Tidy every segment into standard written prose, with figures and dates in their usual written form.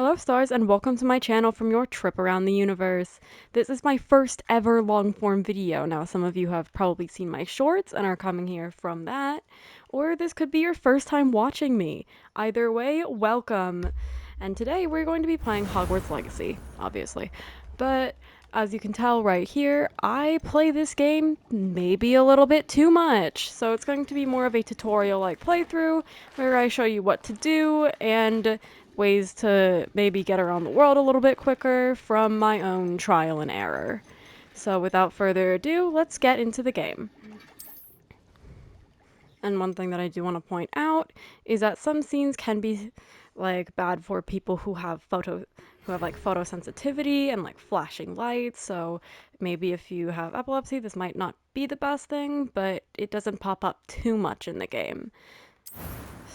Hello stars and welcome to my channel from your trip around the universe. This is my first ever long form video. Now some of you have probably seen my shorts and are coming here from that, or this could be your first time watching me. Either way, welcome. And today we're going to be playing Hogwarts Legacy, obviously. But as you can tell right here, I play this game maybe a little bit too much. So it's going to be more of a tutorial-like playthrough where I show you what to do and ways to maybe get around the world a little bit quicker from my own trial and error. So without further ado, let's get into the game. And one thing that I do want to point out is that some scenes can be like bad for people who have like photosensitivity and like flashing lights. So maybe if you have epilepsy, this might not be the best thing, but it doesn't pop up too much in the game.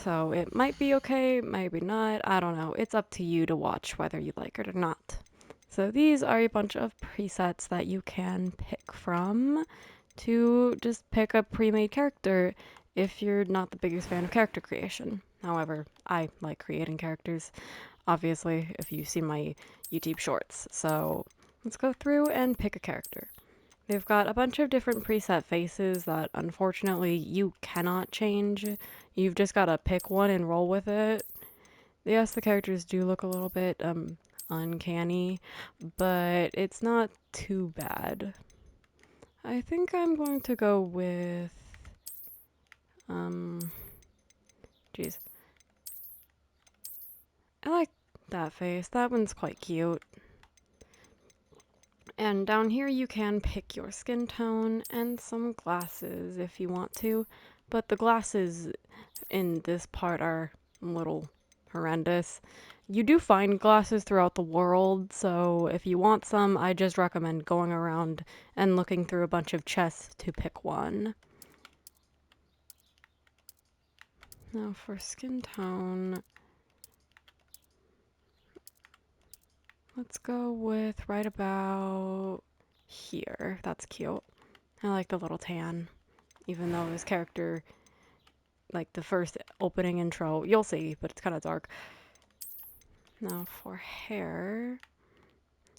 So it might be okay, maybe not, I don't know. It's up to you to watch whether you like it or not. So these are a bunch of presets that you can pick from to just pick a pre-made character if you're not the biggest fan of character creation. However, I like creating characters, obviously, if you see my YouTube shorts. So let's go through and pick a character. They've got a bunch of different preset faces that unfortunately you cannot change. You've just got to pick one and roll with it. Yes, the characters do look a little bit uncanny, but it's not too bad. I think I'm going to go with geez. I like that face. That one's quite cute. And down here you can pick your skin tone and some glasses if you want to, but the glasses in this part are a little horrendous. You do find glasses throughout the world, so if you want some, I just recommend going around and looking through a bunch of chests to pick one. Now for skin tone, let's go with right about here. That's cute. I like the little tan, even though this character, like the first opening intro, you'll see, but it's kind of dark. Now for hair,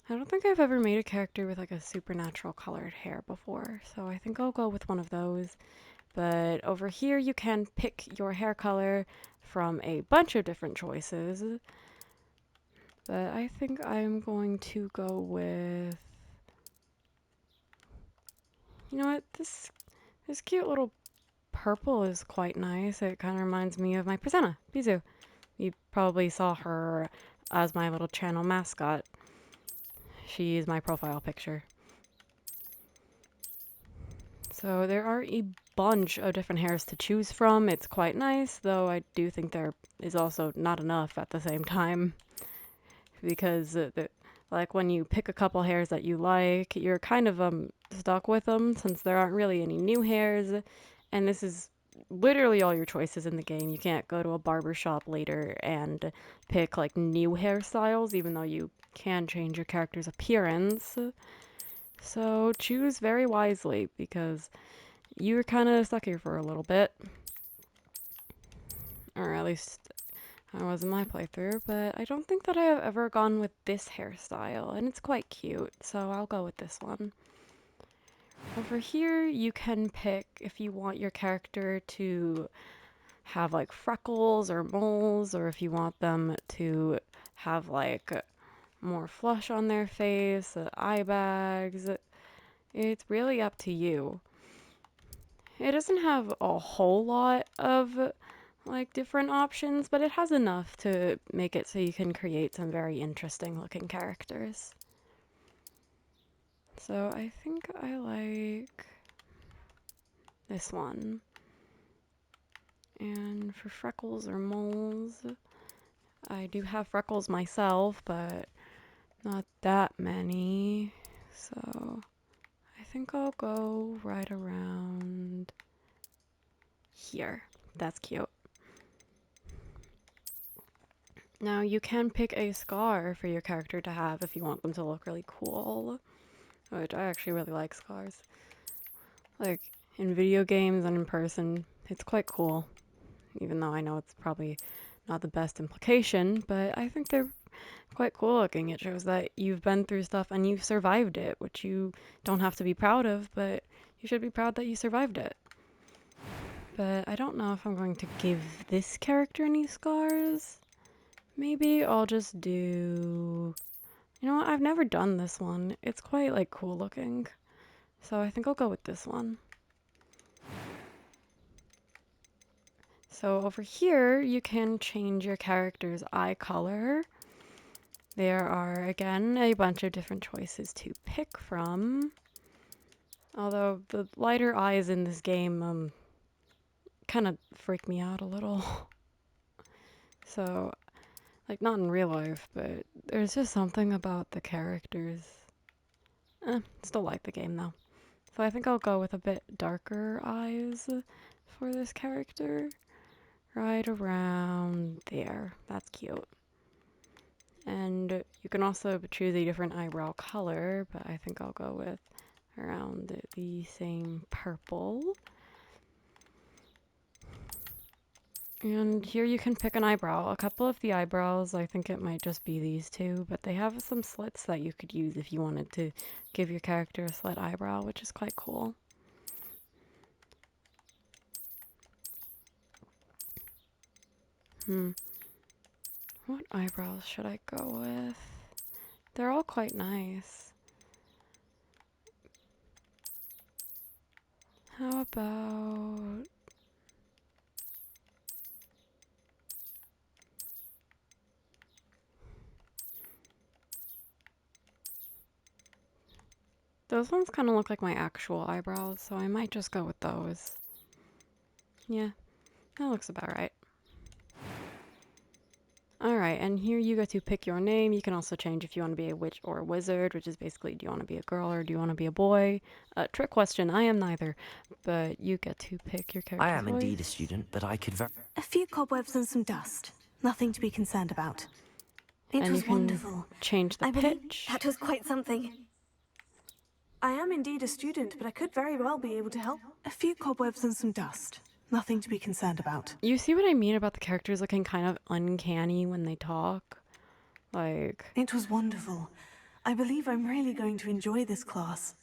I don't think I've ever made a character with like a supernatural colored hair before, so I think I'll go with one of those. But over here you can pick your hair color from a bunch of different choices. But I think I'm going to go with, you know what, this cute little purple is quite nice. It kind of reminds me of my Presena, Bizu. You probably saw her as my little channel mascot. She's my profile picture. So there are a bunch of different hairs to choose from. It's quite nice, though I do think there is also not enough at the same time. Because, like, when you pick a couple hairs that you like, you're kind of stuck with them since there aren't really any new hairs. And this is literally all your choices in the game. You can't go to a barber shop later and pick, like, new hairstyles, even though you can change your character's appearance. So choose very wisely because you're kind of stuck here for a little bit. Or at least I was in my playthrough, but I don't think that I have ever gone with this hairstyle, and it's quite cute, so I'll go with this one. Over here, you can pick if you want your character to have like freckles or moles, or if you want them to have like more flush on their face, eye bags. It's really up to you. It doesn't have a whole lot of like different options, but it has enough to make it so you can create some very interesting looking characters. So I think I like this one. And for freckles or moles, I do have freckles myself, but not that many. So I think I'll go right around here. That's cute. Now you can pick a scar for your character to have if you want them to look really cool, which I actually really like scars. Like in video games and in person, it's quite cool, even though I know it's probably not the best implication, but I think they're quite cool looking. It shows that you've been through stuff and you've survived it, which you don't have to be proud of, but you should be proud that you survived it. But I don't know if I'm going to give this character any scars. Maybe I'll just do... You know what? I've never done this one. It's quite, like, cool looking. So I think I'll go with this one. So over here, you can change your character's eye color. There are, again, a bunch of different choices to pick from. Although the lighter eyes in this game kind of freak me out a little. So, like, not in real life, but there's just something about the characters. Still like the game, though. So I think I'll go with a bit darker eyes for this character. Right around there. That's cute. And you can also choose a different eyebrow color, but I think I'll go with around the same purple. And here you can pick an eyebrow. A couple of the eyebrows, I think it might just be these two, but they have some slits that you could use if you wanted to give your character a slit eyebrow, which is quite cool. What eyebrows should I go with? They're all quite nice. How about... Those ones kind of look like my actual eyebrows, so I might just go with those. Yeah, that looks about right. Alright, and here you get to pick your name. You can also change if you want to be a witch or a wizard, which is basically, do you want to be a girl or do you want to be a boy? Trick question, I am neither, but you get to pick your character's I am voice. indeed a student, but I could A few cobwebs and some dust. Nothing to be concerned about. It And was you can wonderful. change the I believe pitch. that was quite something. I am indeed a student, but I could very well be able to help. A few cobwebs and some dust. Nothing to be concerned about. You see what I mean about the characters looking kind of uncanny when they talk? Like... It was wonderful. I believe I'm really going to enjoy this class.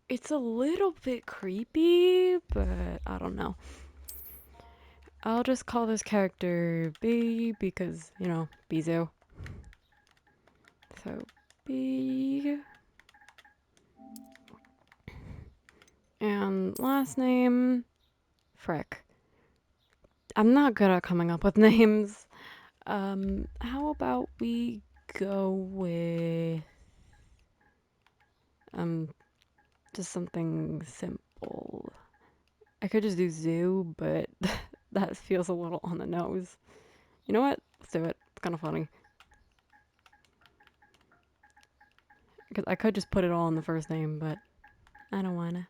It's a little bit creepy, but I don't know. I'll just call this character B because, you know, Bizu. So, B. And last name, Frick. I'm not good at coming up with names. How about we go with just something simple. I could just do Zoo, but that feels a little on the nose. You know what? Let's do it. It's kind of funny. Because I could just put it all in the first name, but I don't wanna.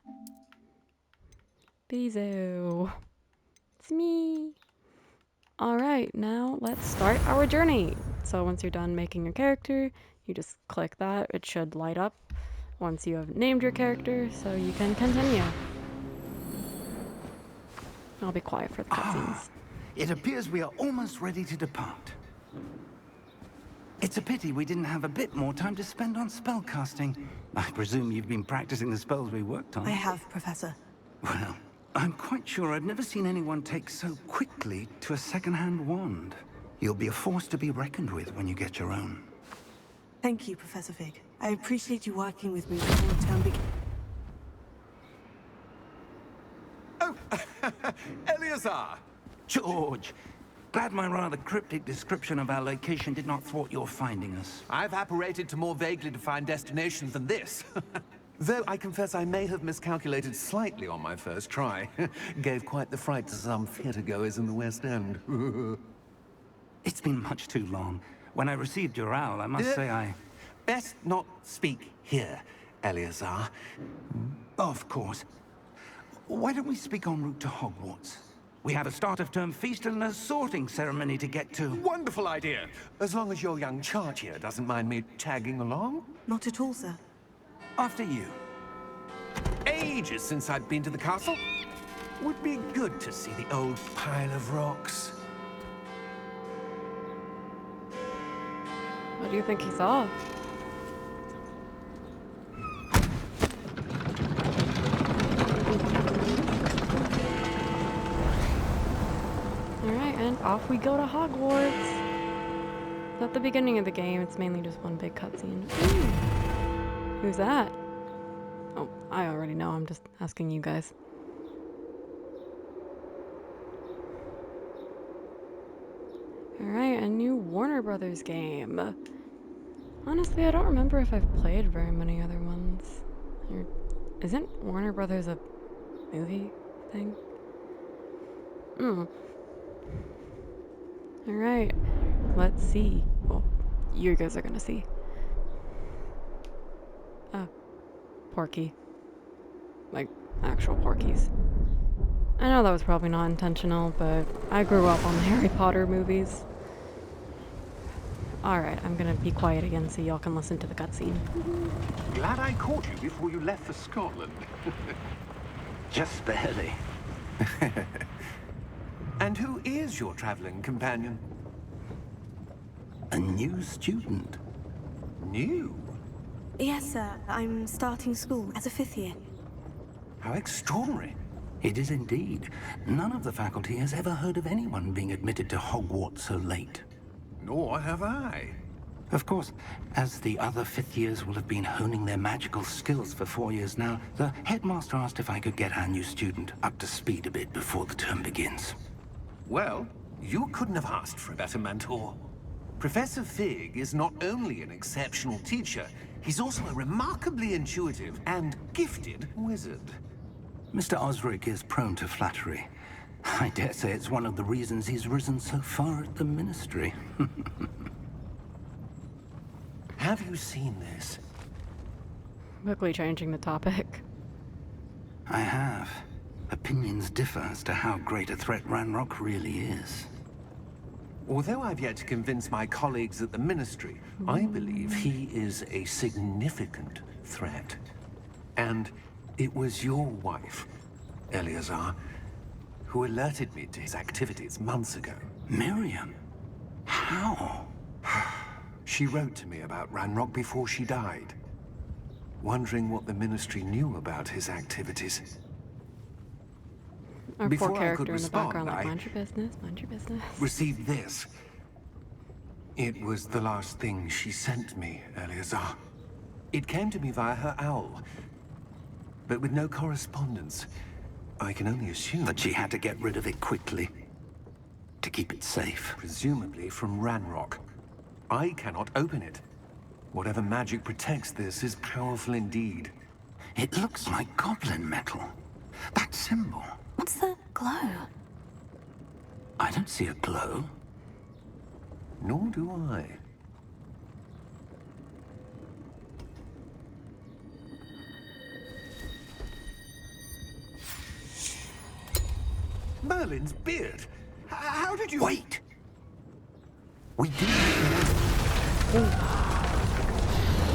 Bizu. It's me. Alright, now let's start our journey. So once you're done making your character, you just click that. It should light up once you have named your character, so you can continue. I'll be quiet for the cutscenes. It appears we are almost ready to depart. It's a pity we didn't have a bit more time to spend on spellcasting. I presume you've been practicing the spells we worked on. I have, Professor. Well, I'm quite sure I've never seen anyone take so quickly to a second-hand wand. You'll be a force to be reckoned with when you get your own. Thank you, Professor Fig. I appreciate you working with me before the term begins. Oh, Eleazar! George, glad my rather cryptic description of our location did not thwart your finding us. I've apparated to more vaguely defined destinations than this. Though I confess I may have miscalculated slightly on my first try. Gave quite the fright to some theatre-goers in the West End. It's been much too long. When I received your owl, I must say I... Best not speak here, Eleazar. Of course. Why don't we speak en route to Hogwarts? We have a start-of-term feast and a sorting ceremony to get to. Wonderful idea! As long as your young charge here doesn't mind me tagging along. Not at all, sir. After you. Ages since I'd been to the castle. Would be good to see the old pile of rocks. What do you think he saw? Alright, and off we go to Hogwarts. At the beginning of the game, it's mainly just one big cutscene. Who's that? Oh, I already know. I'm just asking you guys. Alright, a new Warner Brothers game. Honestly, I don't remember if I've played very many other ones. Isn't Warner Brothers a movie thing? Alright, let's see. Well, you guys are gonna see. Porky. Like, actual Porkies. I know that was probably not intentional, but I grew up on the Harry Potter movies. Alright, I'm gonna be quiet again so y'all can listen to the cutscene. Glad I caught you before you left for Scotland. Just barely. And who is your traveling companion? A new student. New? Yes, sir. I'm starting school as a 5th year. How extraordinary. It is indeed. None of the faculty has ever heard of anyone being admitted to Hogwarts so late. Nor have I. Of course, as the other 5th years will have been honing their magical skills for 4 years now, the headmaster asked if I could get our new student up to speed a bit before the term begins. Well, you couldn't have asked for a better mentor. Professor Fig is not only an exceptional teacher, he's also a remarkably intuitive and gifted wizard. Mr. Osric is prone to flattery. I dare say it's one of the reasons he's risen so far at the Ministry. Have you seen this? Quickly changing the topic. I have. Opinions differ as to how great a threat Ranrock really is. Although I've yet to convince my colleagues at the Ministry, I believe he is a significant threat. And it was your wife, Eleazar, who alerted me to his activities months ago. Miriam? How? She wrote to me about Ranrock before she died, wondering what the Ministry knew about his activities. Our Before poor I character could in the respond, background, like, I- mind your business, mind your business. Received this. It was the last thing she sent me, Eleazar. It came to me via her owl, but with no correspondence. I can only assume That she had to get rid of it quickly. To keep it safe. presumably from Ranrock. I cannot open it. Whatever magic protects this is powerful indeed. It looks like goblin metal. That symbol. What's that glow? I don't see a glow. Nor do I. Merlin's beard! How did you... Wait! We did.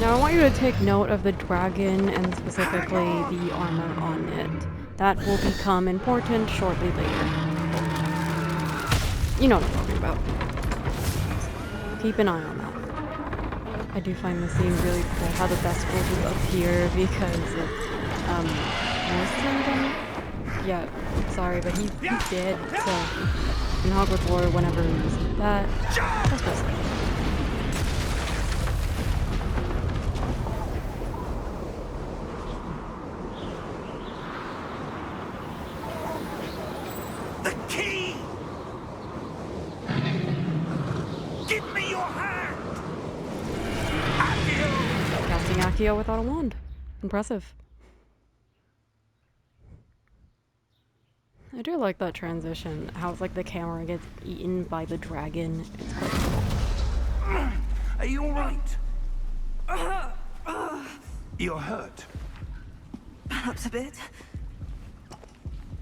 Now I want you to take note of the dragon and specifically the armor on it. That will become important shortly later. You know what I'm talking about. Keep an eye on that. I do find this scene really cool how the Vespers will appear because of, what was his name again? Yeah, sorry, but he did, so in Hogwarts lore, whenever we see that, that's what's like. The key! Give me your hand! Accio! Casting Accio without a wand. Impressive. I do like that transition, how it's like the camera gets eaten by the dragon. It's quite cool. Are you alright? You're hurt. Perhaps a bit.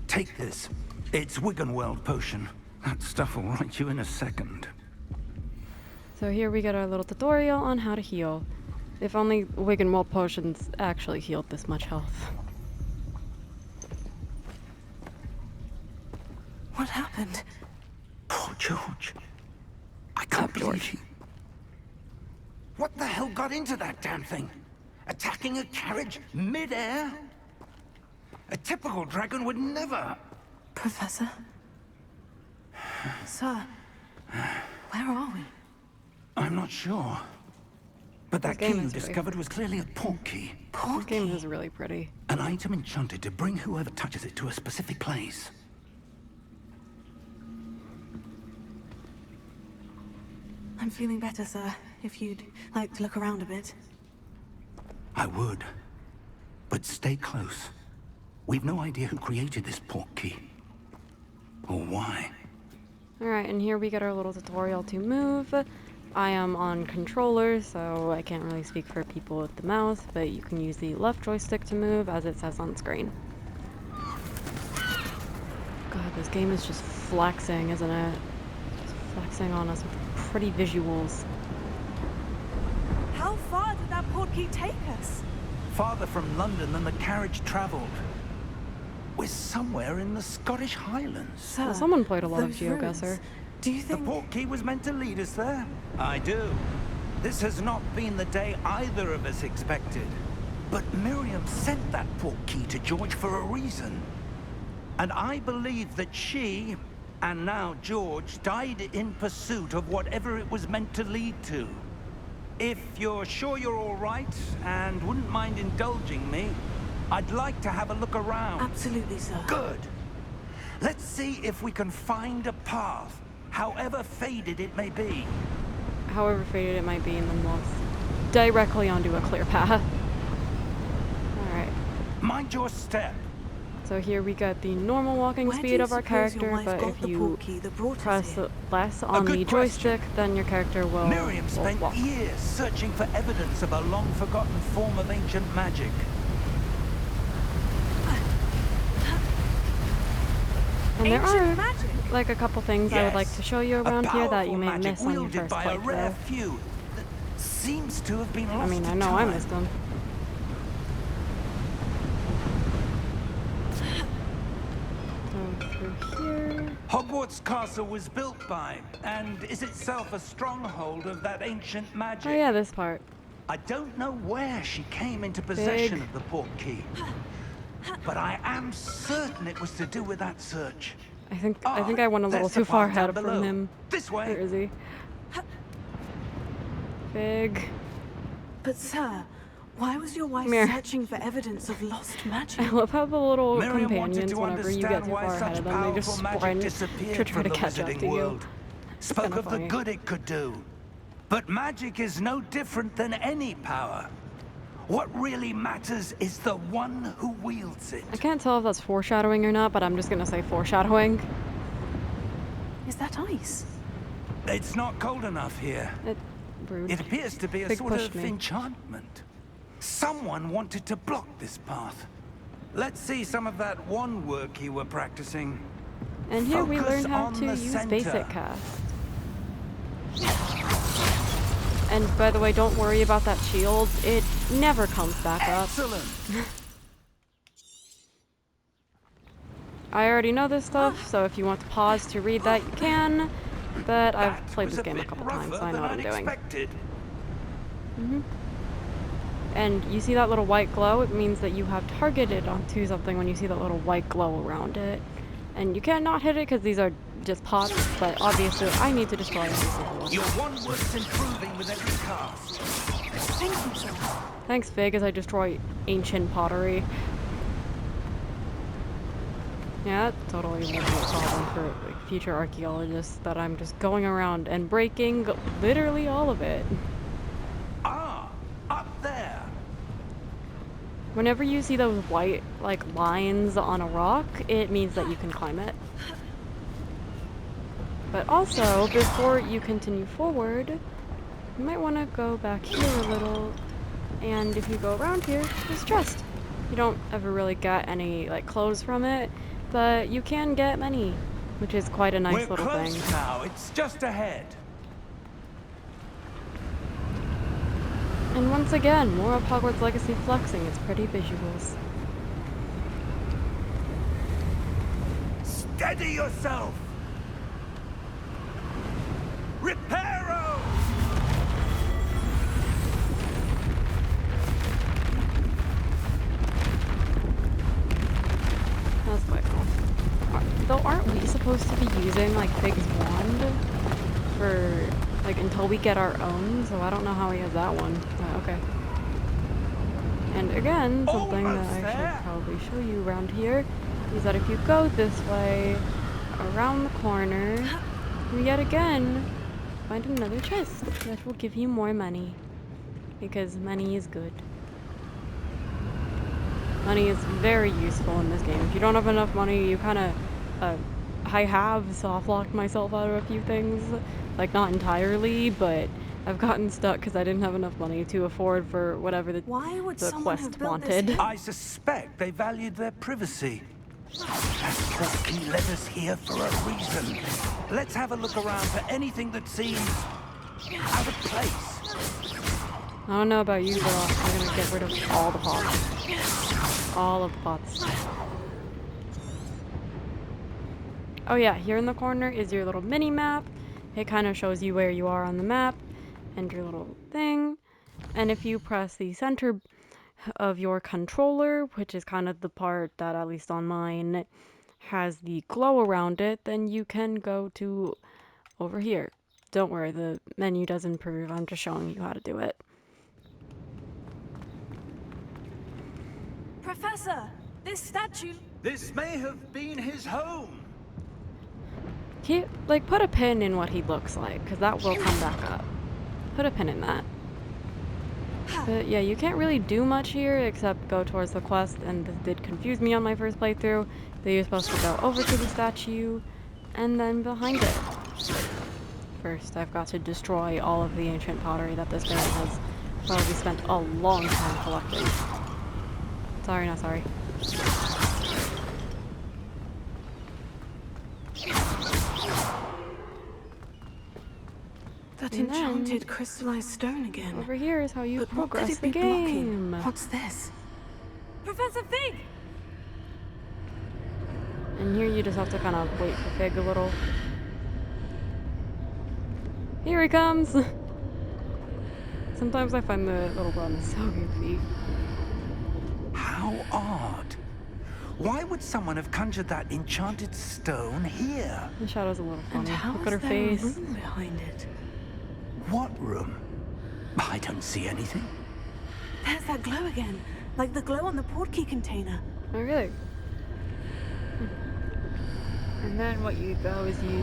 Take this. It's Wiggenweld potion. That stuff will right you in a second. So here we get our little tutorial on how to heal. If only Wiggenweld potions actually healed this much health. What happened? Poor George. I can't believe he... What the hell got into that damn thing? Attacking a carriage mid-air? A typical dragon would never... Professor? Sir, where are we? I'm not sure. But that This game key you is really discovered was clearly a port key. This game is really pretty. An item enchanted to bring whoever touches it to a specific place. I'm feeling better, sir. If you'd like to look around a bit. I would. But stay close. We've no idea who created this port key. Or why. Alright, and here we get our little tutorial to move. I am on controller, so I can't really speak for people with the mouse, but you can use the left joystick to move, as it says on screen. God, this game is just flexing, isn't it? Just flexing on us with pretty visuals. How far did that port key take us? Farther from London than the carriage traveled. We're somewhere in the Scottish Highlands. Sir, Well, someone played a lot of those ruins, GeoGuessr. Do you The think... port key was meant to lead us there? I do. This has not been the day either of us expected. But Miriam sent that port key to George for a reason. And I believe that she, and now George, died in pursuit of whatever it was meant to lead to. If you're sure you're all right, and wouldn't mind indulging me, I'd like to have a look around. Absolutely, sir. Good. Let's see if we can find a path, however faded it may be. However faded it might be, and then we'll directly onto a clear path. Alright, Mind your step. so here we got the normal walking Where do speed you of our suppose your character, wife but got if the you port key that brought us press here? less on good the question. joystick, then your character will Miriam spent walk. years searching for evidence of a long-forgotten form of ancient magic. And there Ancient are magic? like a couple things I would like to show you A around here that you powerful may magic miss on your wielded first by a rare playthrough. few that seems to have been lost I mean, to I know I time. missed them. So through here. Hogwarts Castle was built by, and is itself a stronghold of that ancient magic. Oh yeah, this part. I don't know where she came into possession of the port key, but I am certain it was to do with that search. I think I went a little There's the too far path down ahead below. from him. This way. Where is he? Big. But sir, why was your wife Come here. searching for evidence of lost I magic? love how the little Miriam wanted companions, to whenever you get understand too why far ahead such of them, they just powerful magic sprint disappeared to try from to the catch up wizarding to you. world. Spoke kinda of the funny. good it could do. But magic is no different than any power. What really matters is the one who wields it. I can't tell if that's foreshadowing or not, but I'm just gonna say foreshadowing. Is that ice? It's not cold enough here. Rude. It appears to be a Big sort pushed of me. enchantment. Someone wanted to block this path. Let's see some of that wand work you were practicing. And here we Focus learn how on to the use center. basic cast. And by the way, don't worry about that shield. It never comes back up. Excellent. I already know this stuff, so if you want to pause to read that, you can. But I've That played was this game a bit couple times, so rougher I know than what I'm I'd doing. expected. And you see that little white glow? It means that you have targeted onto something when you see that little white glow around it. And you cannot hit it because these are just pots, but obviously I need to destroy every single one. Your wand work's improving with every cast. Thank you, sir. Thanks, Fig, as I destroy ancient pottery. Yeah, that totally will be a problem for like, future archaeologists, that I'm just going around and breaking literally all of it. Ah, up there. Whenever you see those white, like, lines on a rock, it means that you can climb it. But also, before you continue forward, you might want to go back here a little, and if you go around here, there's chest. You don't ever really get any, like, clothes from it, but you can get many, which is quite a nice We're little close thing. now. It's just ahead. And once again, more of Hogwarts Legacy flexing. It's pretty visuals. Steady yourself. Reparo. using like Fig's wand for like until we get our own, so I don't know how he has that one. Okay. And again, something that Almost I there. should probably show you around here is that if you go this way, around the corner, you yet again find another chest that will give you more money. Because money is good. Money is very useful in this game. If you don't have enough money, you kind of... I have soft-locked myself out of a few things. Like, not entirely, but I've gotten stuck because I didn't have enough money to afford for whatever Why would the someone quest have built this wanted. here? I suspect they valued their privacy. That portkey led us here for a reason. Let's have a look around for anything that seems out of place. I don't know about you, but I'm gonna get rid of all the pots. All of the pots. Oh yeah, here in the corner is your little mini map. It kind of shows you where you are on the map and your little thing. And if you press the center of your controller, which is kind of the part that, at least on mine, has the glow around it, then you can go to over here. Don't worry, the menu does improve. I'm just showing you how to do it. Professor, this statue... This may have been his home. Like, put a pin in what he looks like, because that will come back up. Put a pin in that. But yeah, you can't really do much here except go towards the quest, and this did confuse me on my first playthrough. That you're supposed to go over to the statue, and then behind it. First, I've got to destroy all of the ancient pottery that this man has probably spent a long time collecting. Sorry, not sorry. That And then- enchanted crystallized stone again. Over here is how you But what could progress it the be blocking? game. What's this? Professor Fig! And here you just have to kind of wait for Fig a little. Here he comes! Sometimes I find the little run so goofy. How odd. Why would someone have conjured that enchanted stone here? The shadow's a little And funny. how Look is at her there face. a room behind it? What room? I don't see anything. There's that glow again. Like the glow on the portkey container. Oh, really? And then what you go is you...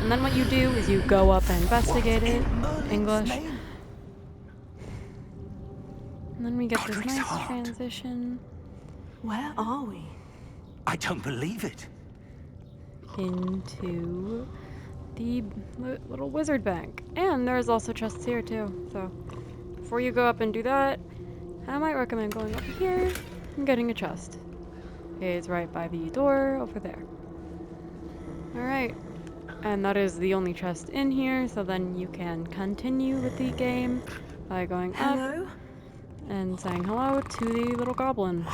And then what you do is you go up and investigate it. In Merlin's English. name? And then we get this Godric's nice heart. transition Where are we? I don't believe it. into the little wizard bank. And there's also chests here too. So before you go up and do that, I might recommend going up here and getting a chest. It's right by the door over there. Alright. And that is the only chest in here, so then you can continue with the game by going up Hello? and saying hello to the little goblin.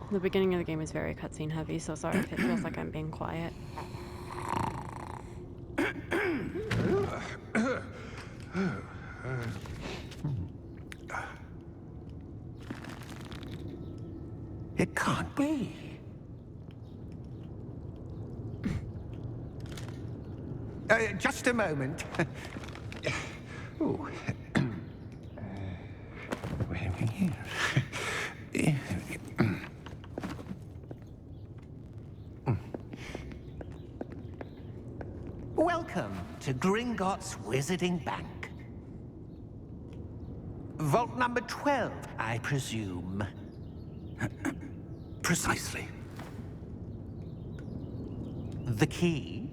The beginning of the game is very cutscene heavy, so sorry if it feels like I'm being quiet. It can't be. Just a moment. Oh. Where are we here? Welcome to Gringotts Wizarding Bank. Vault number 12, I presume. Precisely. The key?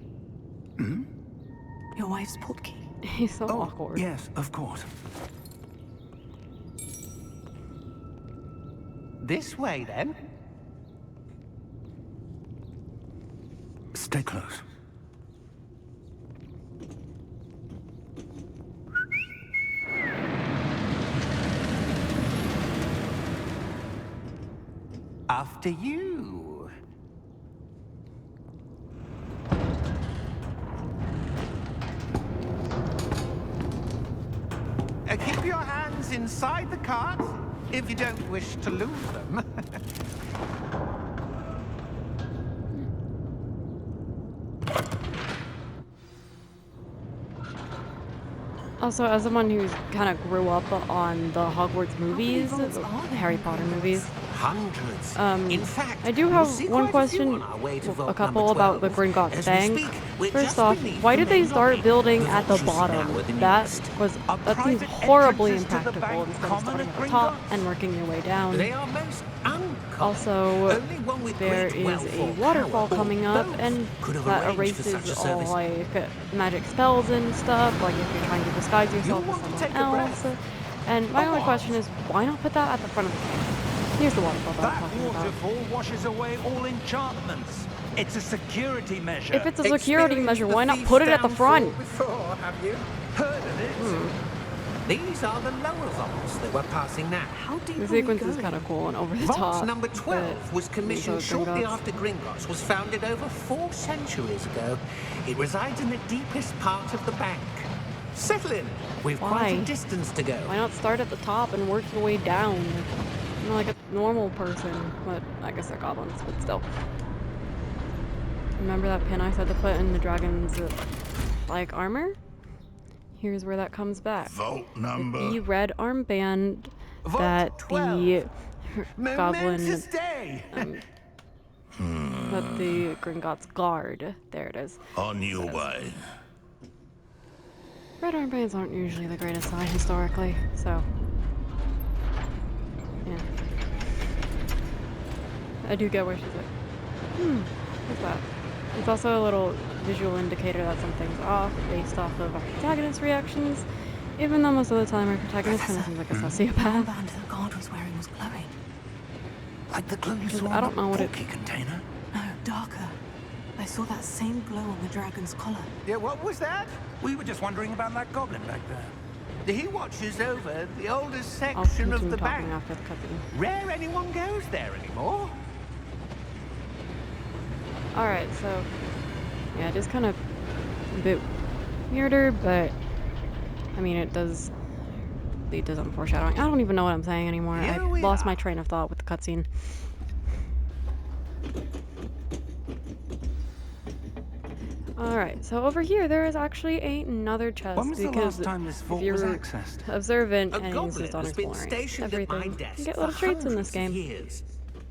Your wife's portkey. He's so awkward. Yes, of course. This way, then. Stay close. After you. Keep your hands inside the cart if you don't wish to lose them. Also, as someone who's kind of grew up on the Hogwarts movies, vaults the are there Harry in Potter Hogwarts? movies, Hundreds. In fact, I do we'll see have one quite a few on question, our way to well, a vault number couple about the 12. Gringotts As we Bank. speak, we're First just off, beneath why the did they main start lobby. building The at the vault you see now bottom? are the That newest. was Are that seems private horribly entrances to the impractical bank instead of common starting at at the top Gringotts? and working your way down. They are most uncommon. Also, Only one with there great is wealth a or waterfall power, or coming up, both, and could have that arranged for such erases a all service. like magic spells and stuff. Like if you're trying to disguise You'll yourself as want to someone take a else. breath. And my A only what? question is, why not put that at the front of the game? Here's the waterfall that I'm That talking about. waterfall washes away all enchantments. It's a security measure. If it's a security Experienced measure, the why not thief's put it at the downfall front? Before, have you? Heard of it? These are the lower vaults that we're passing now. How deep The are we sequence is going? kind of cool and over the Vault top. number 12 but was commissioned these are shortly Gringotts. after Gringotts was founded over 4 centuries ago. It resides in the deepest part of the bank. Settle in. We've quite Why? a distance to go. Why not start at the top and work your way down? You know, like a normal person. But I guess they're goblins, but still. Remember that pin I said to put in the dragon's, like, armor? Here's where that comes back. Vault With number. the red armband Vault that 12. the goblin, Momentous day. that the Gringotts guard. There it is. On your way. Red armbands aren't usually the greatest sign historically, so yeah. I do get where she's like, what's that? It's also a little visual indicator that something's off based off of our protagonist's reactions, even though most of the time our protagonist kind of seems like a The sociopath. armband the guard was wearing was glowing. Like the glow you saw I in don't the know what it- portkey container? No, darker. I saw that same glow on the dragon's collar. Yeah, what was that? We were just wondering about that goblin back there. He watches over the oldest I'll section of continue the talking bank. after the cutscene. Rare anyone goes there anymore. Alright, so yeah, it is kind of a bit weirder, but I mean it does lead to some foreshadowing. I don't even know what I'm saying anymore. I Here we lost are. my train of thought with the cutscene. Alright, so over here there is actually another chest When was the because last time this if vault you're was accessed? observant A and goblin insist on has been exploring stationed at my everything, you desk get for little treats in this hundreds of game, years.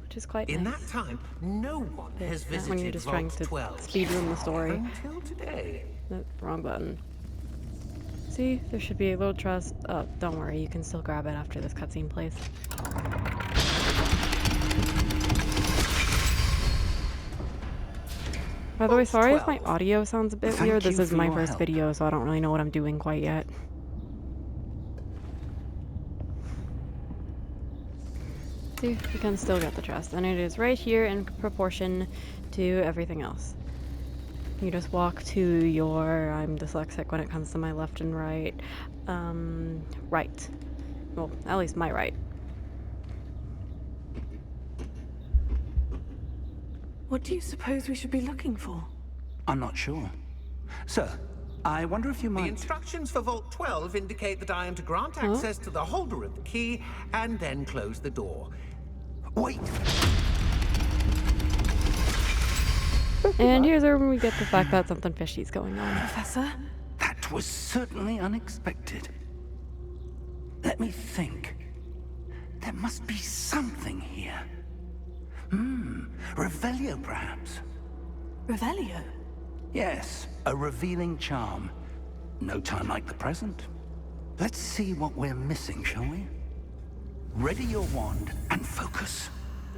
which is quite In nice. that time, no one has Not visited when you're just trying Vault to 12. speedrun the story. Until today. Wrong button. See, there should be a little chest. Oh, don't worry, you can still grab it after this cutscene plays. By the way, Vault sorry if my 12. audio sounds a bit Thank weird. This you is for my your first help. video, so I don't really know what I'm doing quite yet. See, you can still get the chest, and it is right here in proportion to everything else. You just walk to your, I'm dyslexic when it comes to my left and right, right. Well, at least my right. What do you suppose we should be looking for? I'm not sure. Sir, I wonder if you The might... instructions for Vault 12 indicate that I am to grant access to the holder of the key and then close the door. Wait! And here's where we get the fact that something fishy's going on. Professor? That was certainly unexpected. Let me think. There must be something here. Revelio, perhaps? Revelio? Yes, a revealing charm. No time like the present. Let's see what we're missing, shall we? Ready your wand and focus.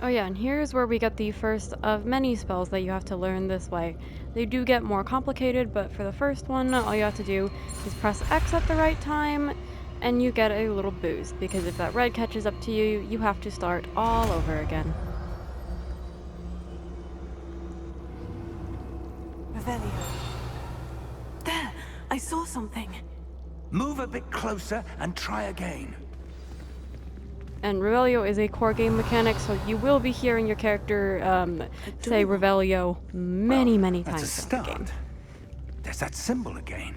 Oh yeah, and here's where we get the first of many spells that you have to learn this way. They do get more complicated, but for the first one, all you have to do is press X at the right time, and you get a little boost, because if that red catches up to you, you have to start all over again. Revelio. There! I saw something. Move a bit closer and try again. And Revelio is a core game mechanic, so you will be hearing your character say Revelio many That's a times in the game. start. There's that symbol again.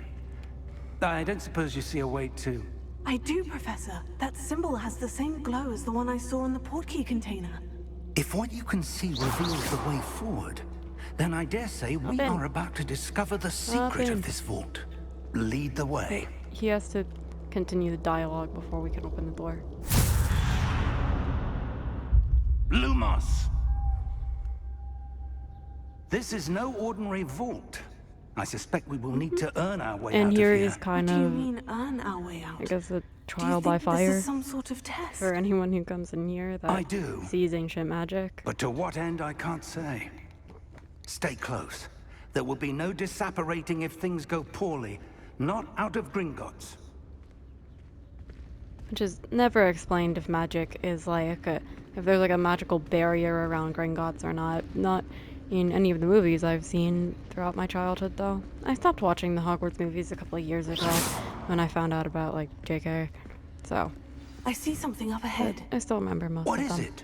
I don't suppose you see a way to... I do, Professor. That symbol has the same glow as the one I saw in the portkey container. If what you can see reveals the way forward, then I dare say we in. are about to discover the secret in. of this vault. Lead the way. he has to continue the dialogue before we can open the door. Lumos! This is no ordinary vault. I suspect we will need to earn our way out And of here here. is kind What do you of, mean, earn our way out? I guess, a Do trial you by think this fire is some sort of test? for anyone who comes in here that I do. sees ancient magic. But to what end, I can't say. Stay close. There will be no disapparating if things go poorly. Not out of Gringotts. Which is never explained if magic is like if there's like a magical barrier around Gringotts or not. Not in any of the movies I've seen throughout my childhood, though. I stopped watching the Hogwarts movies a couple of years ago when I found out about like JK. So I see something up ahead. I still remember most What of is them. it?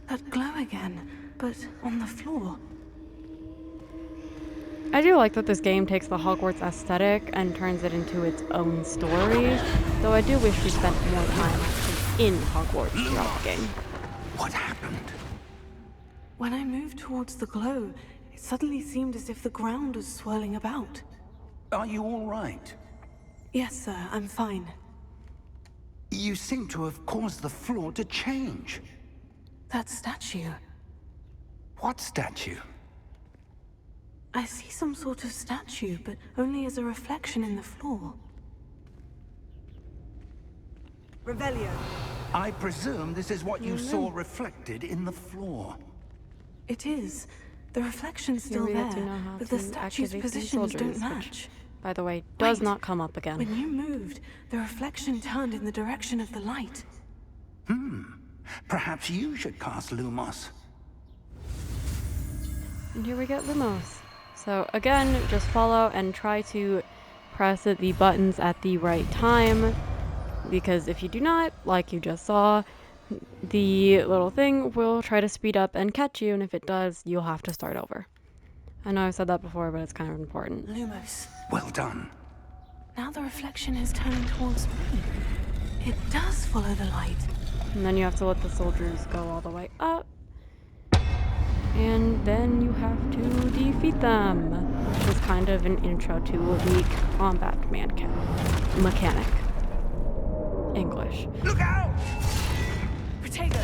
That glow again, but on the floor. I do like that this game takes the Hogwarts aesthetic and turns it into its own story, though I do wish we spent more time actually in Hogwarts throughout the game. What happened? When I moved towards the glow, it suddenly seemed as if the ground was swirling about. Are you all right? Yes, sir, I'm fine. You seem to have caused the floor to change. That statue. What statue? I see some sort of statue, but only as a reflection in the floor. Revelio. I presume this is what you saw reflected in the floor. It is. The reflection's Here still we get to there, know how but the to statue's activate these positions soldiers, don't which, match. by the way, does Wait. not come up again. When you moved, the reflection turned in the direction of the light. Perhaps you should cast Lumos. And here we get Lumos. So again, just follow and try to press the buttons at the right time, because if you do not, like you just saw, the little thing will try to speed up and catch you, and if it does, you'll have to start over. I know I've said that before, but it's kind of important. Lumos. Well done. Now the reflection is turning towards me. It does follow the light. And then you have to let the soldiers go all the way up. And then you have to defeat them, which is kind of an intro to the combat mechanic. English. Look out! Potato.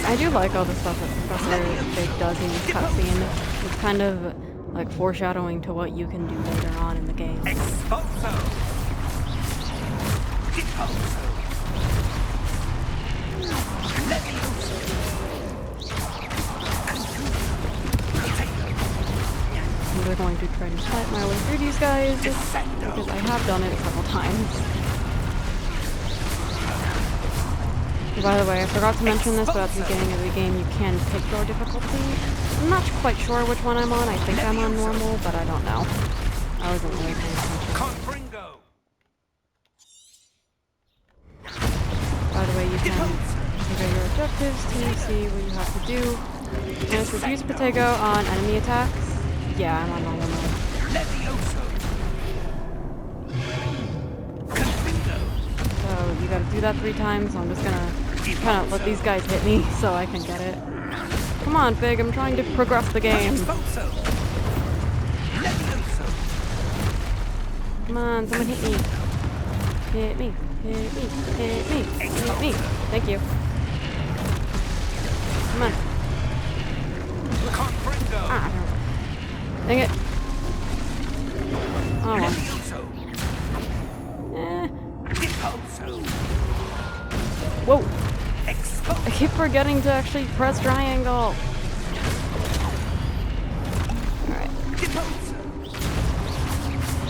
I do like all the stuff that Professor Fig does in this cutscene. It's kind of like foreshadowing to what you can do later on in the game. Expulso! Expulso! I'm just going to try to fight my way through these guys, because I have done it several times. By the way, I forgot to mention this, but at the beginning of the game you can pick your difficulty. I'm not quite sure which one I'm on. I think I'm on normal, but I don't know. I wasn't really paying attention. Confringo! By the way, you can figure your objectives to see what you have to do. And it says use Protego on enemy attacks. Yeah, I'm on normal mode. Levioso! Confringo! So you gotta do that 3 times, so I'm just gonna kind of let these guys hit me so I can get it. Come on, Fig, I'm trying to progress the game. Expulso! Levioso! Come on, someone hit me. Hit me, hit me, hit me, hit me. Thank you. Come on. Confringo! Ah, dang it. Oh well. Levioso! Eh. Expulso! Whoa. Expulso! I keep forgetting to actually press triangle. Alright.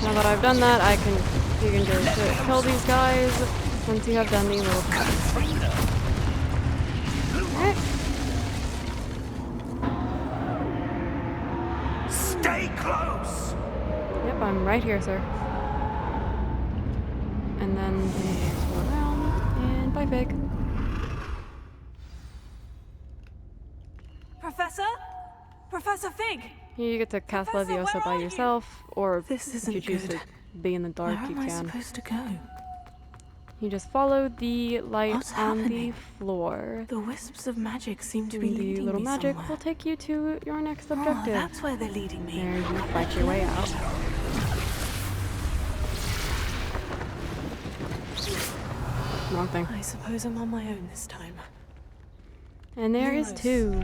Now that I've done that, you can just kill these guys once you have done the little tasks. Alright. Stay close! Yep, I'm right here, sir. And then you just go around, and bye, Fig. Professor? Professor Fig! You get to cast Professor, Leviosa where by are you? yourself, or This if isn't you choose good. to be in the dark, Where you am I can. supposed to go? You just follow the light What's on the happening? floor. The wisps of magic seem to be And the leading little me magic somewhere. will take you to your next Oh, objective. that's where they're leading me. There, you fight your way out. Wrong thing. I suppose I'm on my own this time. And there is Lumos. 2.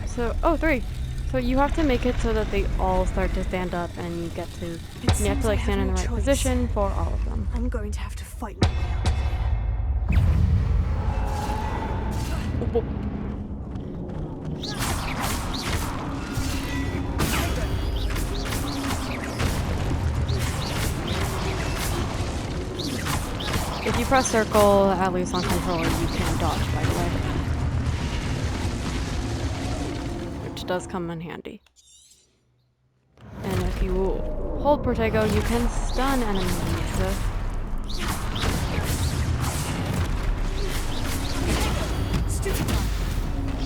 So, oh, 3. So you have to make it so that they all start to stand up, and you get to, It you have seems to I like have stand in no the right choice. position for all of them. I'm going to have to fight my way out of here. If you press circle, at least on controller, you can dodge right away. Which does come in handy. And if you hold Protego, you can stun enemies.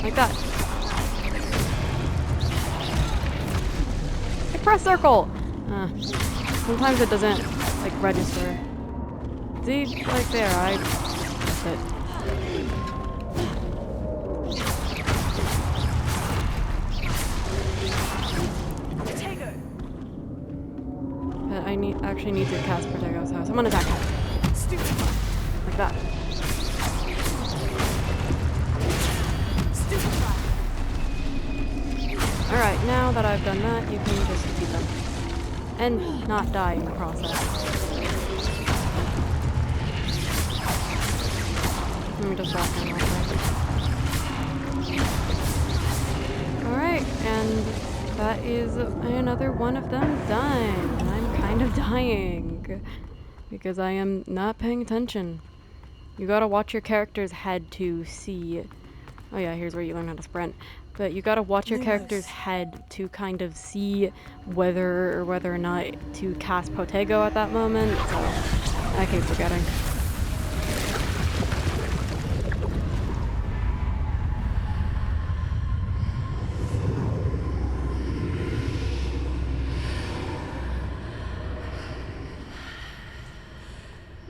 Like that. I press circle! Sometimes it doesn't, like, register. See? Like there, I pressed it. But I actually need to cast Protego, so someone attack him. Like that. Alright, now that I've done that, you can just defeat them. And not die in the process. Let me just back in real quick. Alright, and that is another one of them done. And I'm kind of dying. Because I am not paying attention. You gotta watch your character's head to see... Oh yeah, here's where you learn how to sprint. But you gotta watch your character's head to kind of see whether or not to cast Protego at that moment. So I keep forgetting.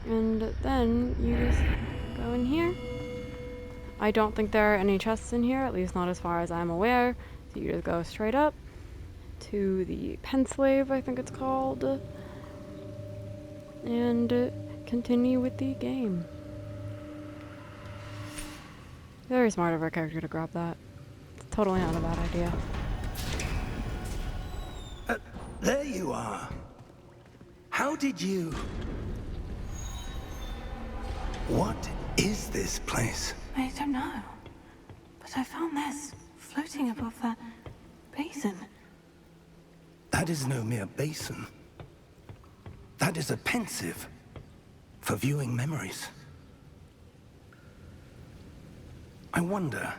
And then you just go in here. I don't think there are any chests in here, at least not as far as I'm aware. So you just go straight up to the pen slave, I think it's called, and continue with the game. Very smart of our character to grab that. It's totally not a bad idea. There you are. How did you... What is this place? I don't know. But I found this floating above that basin. That is no mere basin. That is a pensive for viewing memories. I wonder...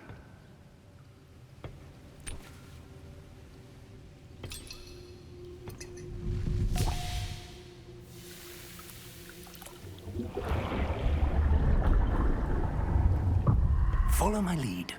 Follow my lead.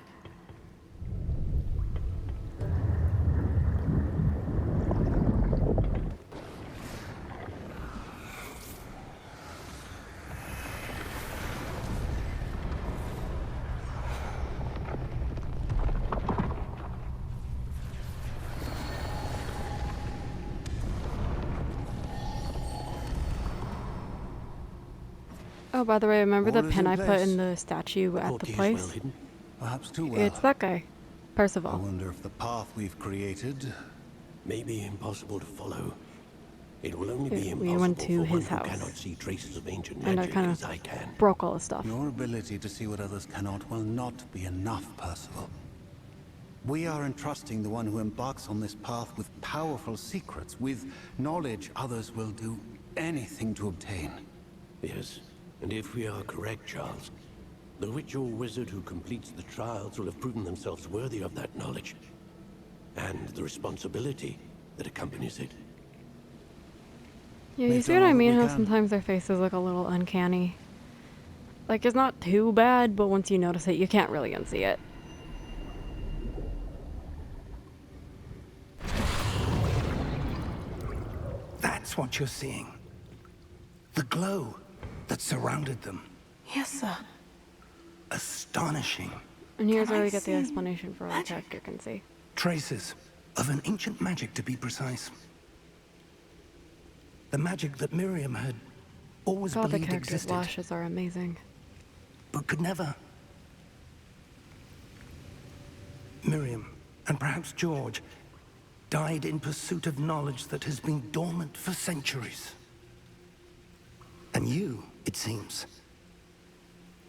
Oh, by the way, remember the All is pin in I put place. in the statue at the Portkey is place? well hidden. Perhaps too well. It's that guy, I Percival. wonder if the path we've created May be impossible to follow. It will only be We impossible went to for one his who house. cannot see traces of ancient And I magic kind as of I can. broke all his stuff. Your ability to see what others cannot will not be enough, Percival. We are entrusting the one who embarks on this path with powerful secrets, with knowledge others will do anything to obtain. Yes, and if we are correct, Charles, the witch or wizard who completes the trials will have proven themselves worthy of that knowledge, and the responsibility that accompanies it. Yeah, you We've see done what I all mean? we How can. sometimes their faces look a little uncanny. Like, it's not too bad, but once you notice it, you can't really unsee it. That's what you're seeing. The glow. surrounded them. Yes, sir. Astonishing. And here's Can where I we get the see explanation for what our magic? character can see. Traces of an ancient magic, to be precise. The magic that Miriam had always God, the believed character's existed, lashes are amazing. but could never. Miriam, and perhaps George, died in pursuit of knowledge that has been dormant for centuries. And you, it seems,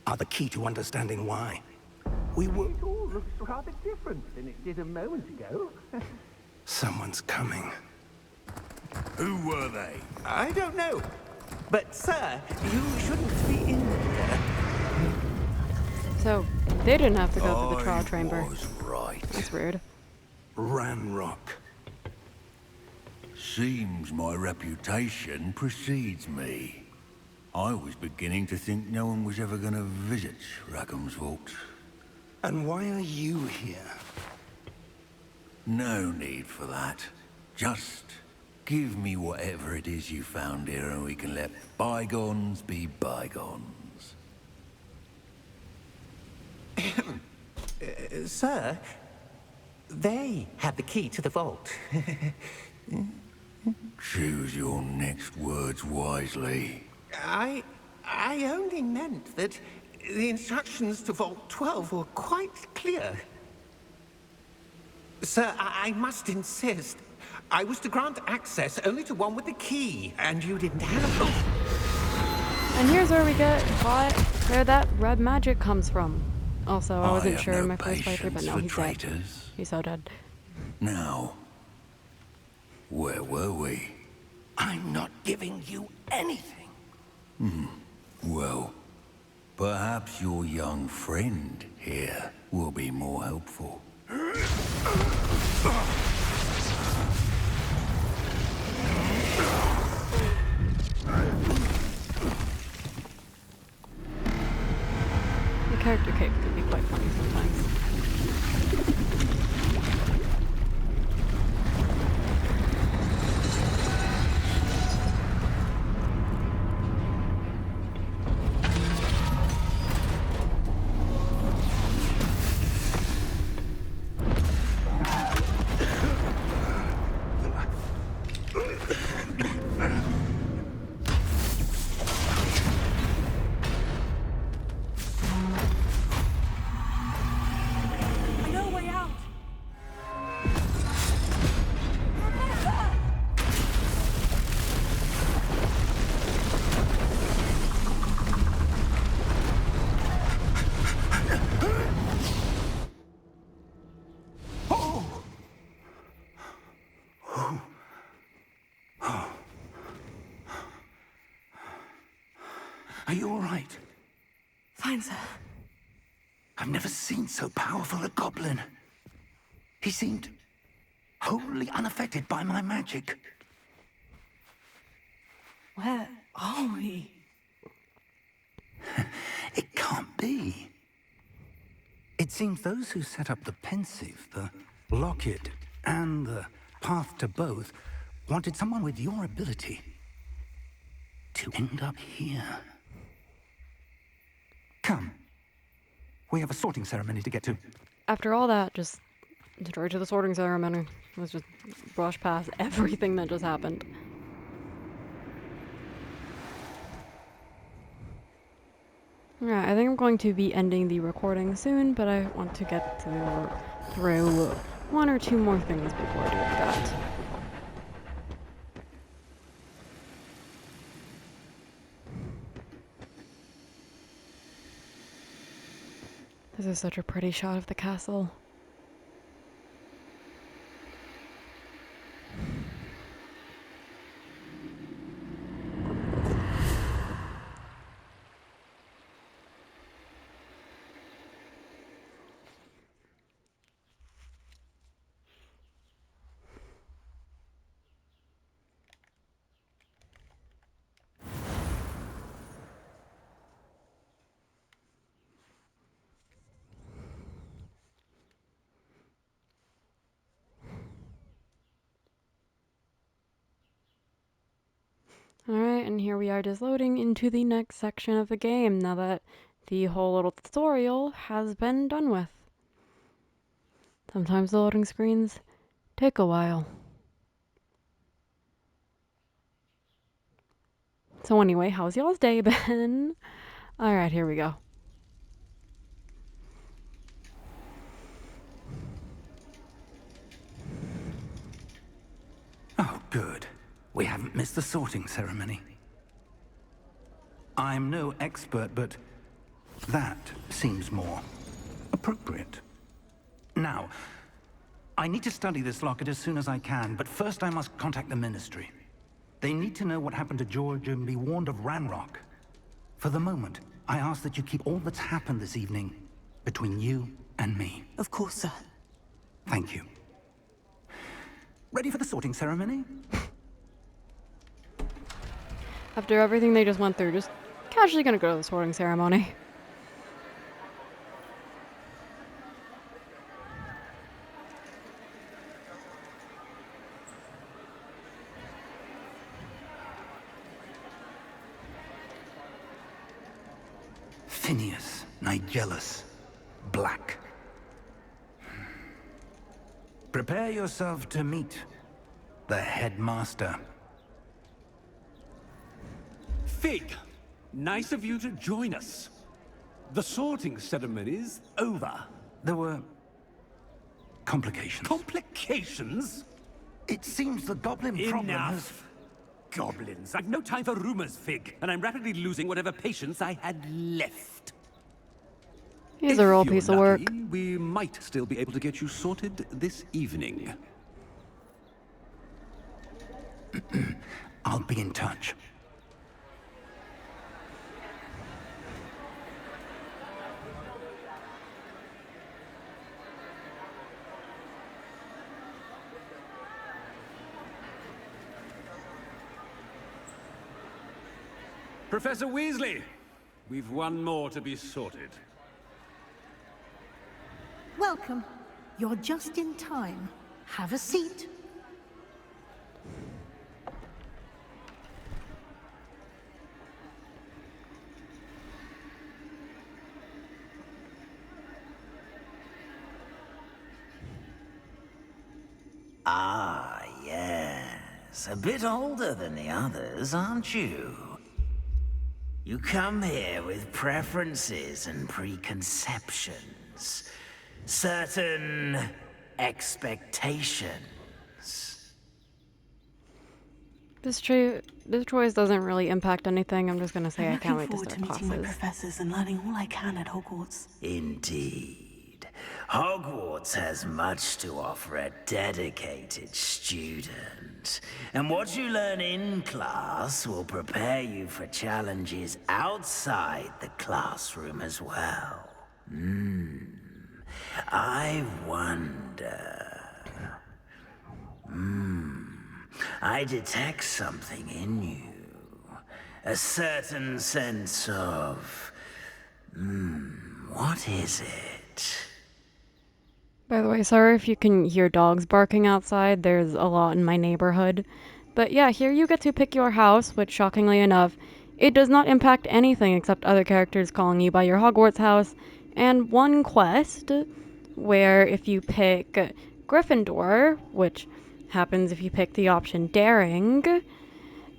are the key to understanding why. We were... It all looks rather different than it did a moment ago. Someone's coming. Who were they? I don't know. But, sir, you shouldn't be in here. So, they didn't have to go through the trial I chamber. was right. That's weird. Ranrock. Seems my reputation precedes me. I was beginning to think no one was ever going to visit Rackham's vault. And why are you here? No need for that. Just give me whatever it is you found here and we can let bygones be bygones. Sir, they had the key to the vault. Choose your next words wisely. I only meant that the instructions to Vault 12 were quite clear. Sir, I must insist. I was to grant access only to one with the key, and you didn't have... And here's where we get where that red magic comes from. Also, I wasn't have sure in no my first playthrough, but patience no, for he's dead. traitors. He's so dead. Now, where were we? I'm not giving you anything. Well, perhaps your young friend here will be more helpful. The character cape can be quite funny sometimes. I know a way out. Are you all right? Fine, sir. I've never seen so powerful a goblin. He seemed wholly unaffected by my magic. Where are we? It can't be. It seems those who set up the pensive, the locket, and the path to both wanted someone with your ability to end up here. Come. We have a sorting ceremony to get to. After all that, just straight to the sorting ceremony. Let's just brush past everything that just happened. Yeah, I think I'm going to be ending the recording soon, but I want to get through one or two more things before doing that. This is such a pretty shot of the castle. Alright, and here we are just loading into the next section of the game now that the whole little tutorial has been done with. Sometimes the loading screens take a while. So anyway, how's y'all's day been? Alright, here we go. Oh, good. We haven't missed the sorting ceremony. I'm no expert, but that seems more appropriate. Now, I need to study this locket as soon as I can, but first I must contact the Ministry. They need to know what happened to George and be warned of Ranrock. For the moment, I ask that you keep all that's happened this evening between you and me. Of course, sir. Thank you. Ready for the sorting ceremony? After everything they just went through, just casually gonna go to the sorting ceremony. Phineas, Nigellus, Black. Prepare yourself to meet the headmaster. Fig, nice of you to join us. The sorting ceremony's over. There were complications. Complications? It seems the goblin problem has... Enough. Goblins. I've no time for rumors, Fig, and I'm rapidly losing whatever patience I had left. He's a real If you're piece of work. lucky, we might still be able to get you sorted this evening. I'll be in touch. Professor Weasley, we've one more to be sorted. Welcome. You're just in time. Have a seat. Ah, yes. A bit older than the others, aren't you? You come here with preferences and preconceptions. Certain expectations. This choice doesn't really impact anything. I'm just gonna say I can't wait to Looking start forward to meeting my classes. professors and learning all I can at Hogwarts. Indeed. Hogwarts has much to offer a dedicated student. And what you learn in class will prepare you for challenges outside the classroom as well. I wonder... I detect something in you. A certain sense of... what is it? By the way, sorry if you can hear dogs barking outside. There's a lot in my neighborhood. But yeah, here you get to pick your house, which shockingly enough, it does not impact anything except other characters calling you by your Hogwarts house, and one quest where if you pick Gryffindor, which happens if you pick the option Daring,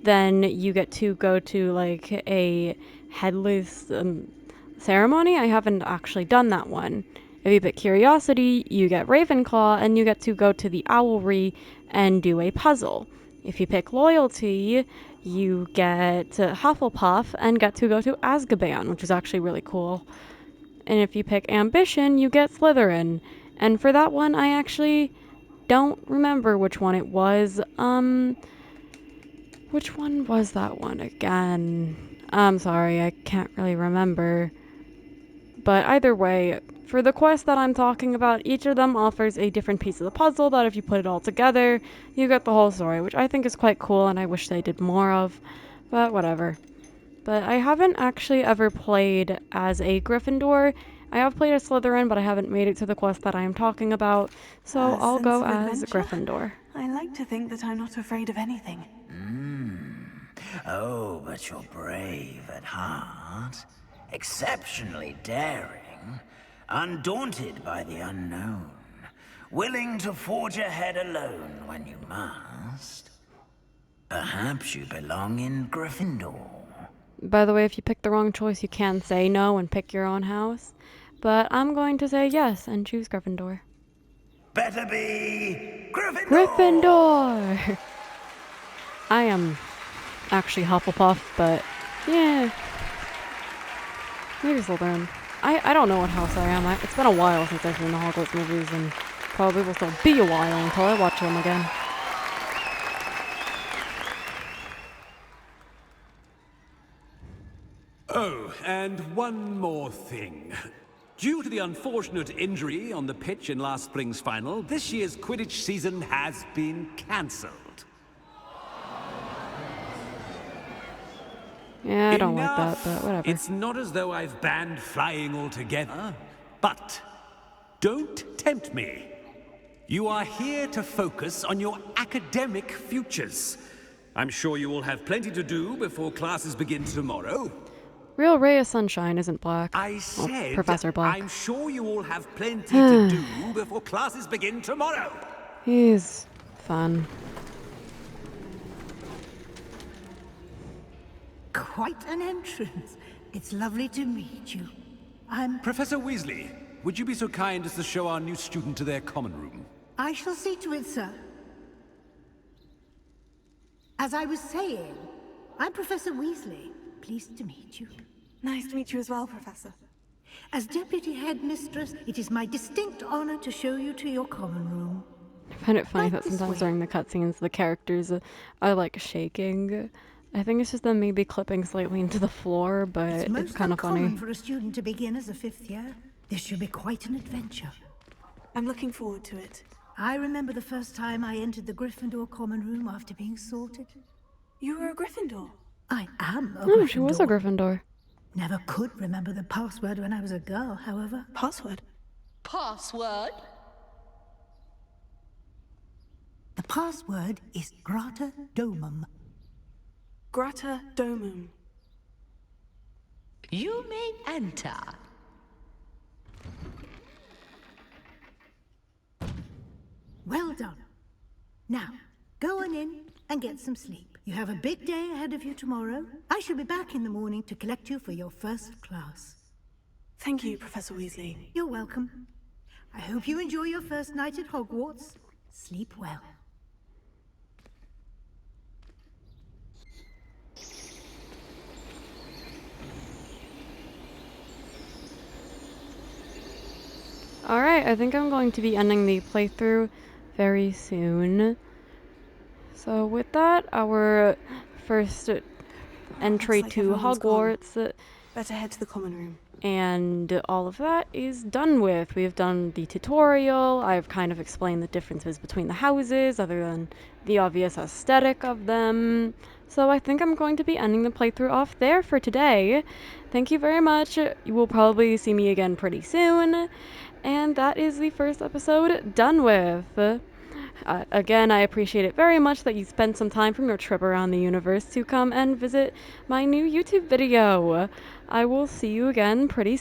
then you get to go to like a headless ceremony. I haven't actually done that one. If you pick Curiosity, you get Ravenclaw, and you get to go to the Owlry and do a puzzle. If you pick Loyalty, you get Hufflepuff and get to go to Azkaban, which is actually really cool. And if you pick Ambition, you get Slytherin. And for that one, I actually don't remember which one it was. Which one was that one again? I'm sorry, I can't really remember. But either way, for the quest that I'm talking about, each of them offers a different piece of the puzzle that if you put it all together, you get the whole story, which I think is quite cool and I wish they did more of, but whatever. But I haven't actually ever played as a Gryffindor. I have played as Slytherin, but I haven't made it to the quest that I am talking about, so A I'll sense go of as adventure? Gryffindor. I like to think that I'm not afraid of anything. Oh, but you're brave at heart, exceptionally daring, undaunted by the unknown, willing to forge ahead alone when you must. Perhaps you belong in Gryffindor. By the way, if you pick the wrong choice, you can say no and pick your own house. But I'm going to say yes and choose Gryffindor. Better be Gryffindor! Gryffindor! I am actually Hufflepuff, but yeah. Maybe Slytherin. I don't know what house I am. It's been a while since I've seen the Hogwarts movies, and probably will still be a while until I watch them again. Oh, and one more thing. Due to the unfortunate injury on the pitch in last spring's final, this year's Quidditch season has been cancelled. Yeah, I don't like that, but whatever. It's not as though I've banned flying altogether, but don't tempt me. You are here to focus on your academic futures. I'm sure you will have plenty to do before classes begin tomorrow. Real ray of sunshine isn't black. I said, Professor Black. I'm sure you all have plenty to do before classes begin tomorrow. He's fun. Quite an entrance. It's lovely to meet you. Professor Weasley, would you be so kind as to show our new student to their common room? I shall see to it, sir. As I was saying, I'm Professor Weasley. Pleased to meet you. Nice to meet you as well, Professor. As Deputy Headmistress, it is my distinct honor to show you to your common room. I find it funny Right that this sometimes way. during the cutscenes, the characters are like shaking. I think it's just them maybe clipping slightly into the floor, but It's it's most kind of uncommon funny. for a student to begin as a 5th year. This should be quite an adventure. I'm looking forward to it. I remember the first time I entered the Gryffindor common room after being sorted. You were a Gryffindor. I am a Oh, Gryffindor. she was a Gryffindor. Never could remember the password when I was a girl, however. Password? Password? The password is Grata Domum. Grata Domum. You may enter. Well done. Now, go on in and get some sleep. You have a big day ahead of you tomorrow. I shall be back in the morning to collect you for your first class. Thank you, Professor Weasley. You're welcome. I hope you enjoy your first night at Hogwarts. Sleep well. Alright, I think I'm going to be ending the playthrough very soon. So with that, our first entry like to everyone's gone. Hogwarts Better head to the common room. and all of that is done with. We've done the tutorial. I've kind of explained the differences between the houses other than the obvious aesthetic of them. So I think I'm going to be ending the playthrough off there for today. Thank you very much. You will probably see me again pretty soon. And that is the first episode done with. Again, I appreciate it very much that you spent some time from your trip around the universe to come and visit my new YouTube video. I will see you again pretty soon.